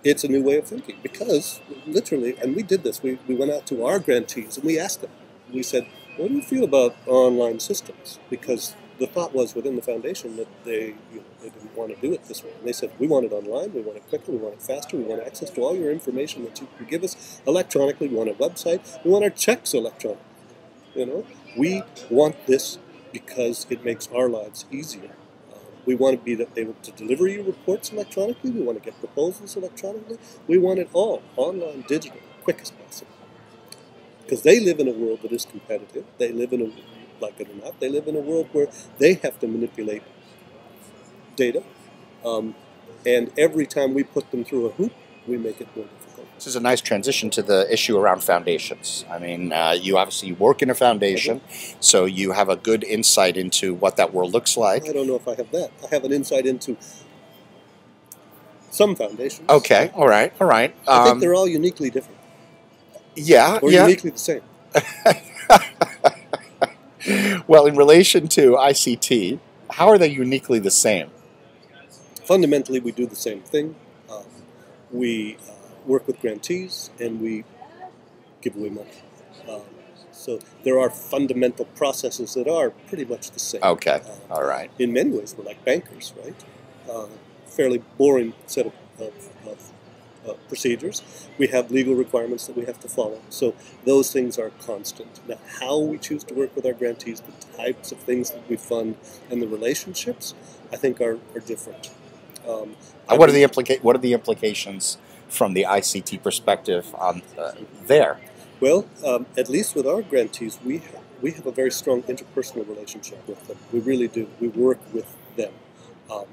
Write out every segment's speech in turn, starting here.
It's a new way of thinking because literally, and we did this, we went out to our grantees and we asked them, we said, what do you feel about online systems? Because the thought was within the foundation that they didn't want to do it this way. And they said, we want it online, we want it quicker, we want it faster, we want access to all your information that you can give us electronically, we want a website, we want our checks electronically. We want this because it makes our lives easier. We want to be able to deliver you reports electronically. We want to get proposals electronically. We want it all online, digital, quick as possible. Because they live in a world that is competitive. They live in like it or not, they live in a world where they have to manipulate data. And every time we put them through a hoop, we make it more difficult. This is a nice transition to the issue around foundations. I mean, you obviously work in a foundation, so you have a good insight into what that world looks like. I don't know if I have that. I have an insight into some foundations. Okay, all right. I think they're all uniquely different. Yeah, or uniquely the same. Well, in relation to ICT, how are they uniquely the same? Fundamentally, we do the same thing. We work with grantees, and we give away money. So there are fundamental processes that are pretty much the same. Okay, all right. In many ways, we're like bankers, right? Fairly boring set of procedures. We have legal requirements that we have to follow. So those things are constant. Now, how we choose to work with our grantees, the types of things that we fund, and the relationships, I think are different. What are the implications from the ICT perspective on there? Well, at least with our grantees, we have a very strong interpersonal relationship with them. We really do. We work with them.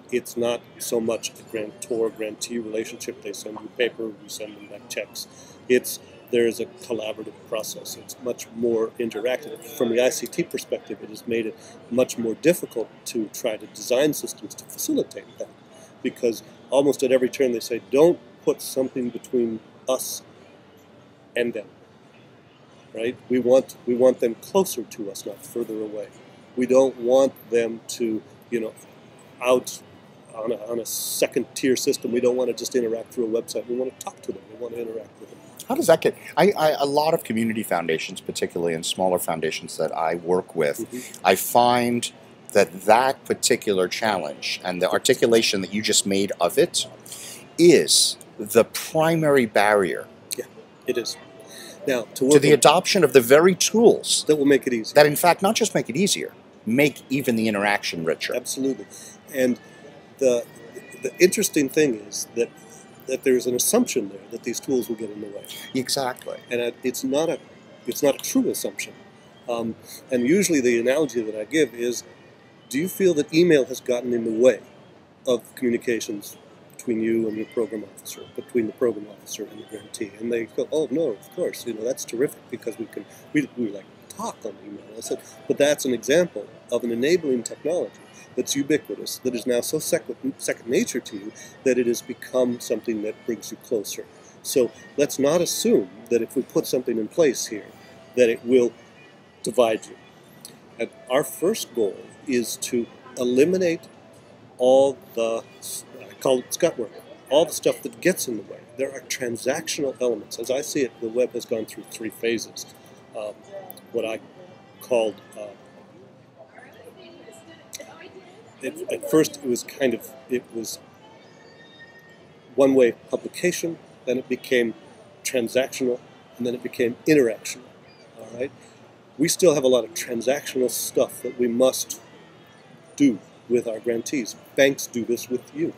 It's not so much a grantor-grantee relationship. They send you paper, we send them back checks. There's a collaborative process. It's much more interactive. From the ICT perspective, it has made it much more difficult to try to design systems to facilitate that. Because almost at every turn they say, don't put something between us and them. Right? We want them closer to us, not further away. We don't want them to, out on a second-tier system. We don't want to just interact through a website. We want to talk to them. We want to interact with them. How does that get? A lot of community foundations, particularly in smaller foundations that I work with, I find that particular challenge and the articulation that you just made of it is the primary barrier. Yeah, it is. Now, to the adoption of the very tools that will make it easier. That, in fact, not just make it easier, make even the interaction richer. Absolutely. And the interesting thing is that there's an assumption there that these tools will get in the way. Exactly. And it's not a true assumption. And usually the analogy that I give is, do you feel that email has gotten in the way of communications between you and your program officer, between the program officer and the grantee? And they go, oh no, of course, that's terrific because we like talk on email. I said, but that's an example of an enabling technology that's ubiquitous, that is now so second nature to you that it has become something that brings you closer. So let's not assume that if we put something in place here, that it will divide you. And our first goal is to eliminate all the, I call it scut work, all the stuff that gets in the way. There are transactional elements. As I see it, the web has gone through 3 phases. What I called, at first it was one-way publication, then it became transactional, and then it became interactional. All right? We still have a lot of transactional stuff that we must do with our grantees. Banks do this with you.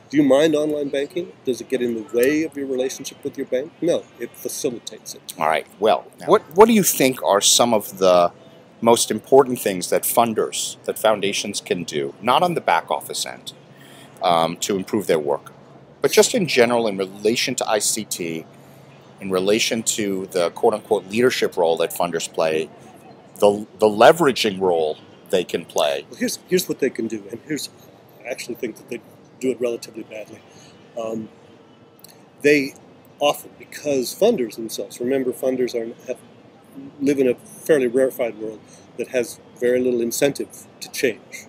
Do you mind online banking? Does it get in the way of your relationship with your bank? No, it facilitates it. All right. Well, what do you think are some of the most important things that funders, that foundations can do, not on the back office end, to improve their work, but just in general in relation to ICT, in relation to the quote-unquote leadership role that funders play, the leveraging role they can play? Well, here's what they can do, and I actually think that they do it relatively badly. They often, because funders themselves, remember funders live in a fairly rarefied world that has very little incentive to change.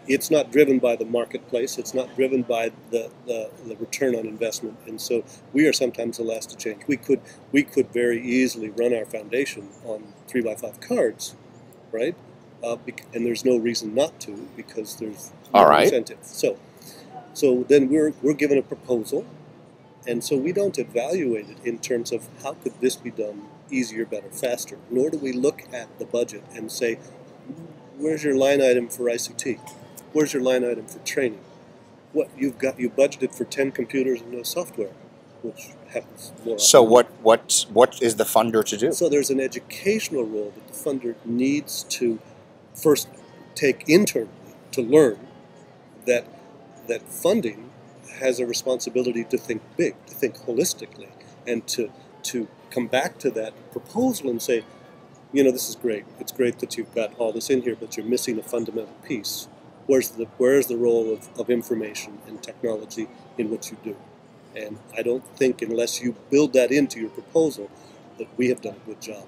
it's not driven by the marketplace. It's not driven by the return on investment. And so we are sometimes the last to change. We could very easily run our foundation on 3x5 cards, right? And there's no reason not to, because there's no incentive. So then we're given a proposal, and so we don't evaluate it in terms of how could this be done easier, better, faster. Nor do we look at the budget and say, where's your line item for ICT? Where's your line item for training? What you budgeted for 10 computers and no software, which happens more often. So what is the funder to do? So there's an educational role that the funder needs to first take internally to learn that funding has a responsibility to think big, to think holistically, and to come back to that proposal and say, this is great. It's great that you've got all this in here, but you're missing a fundamental piece. Where's the role of information and technology in what you do? And I don't think unless you build that into your proposal that we have done a good job.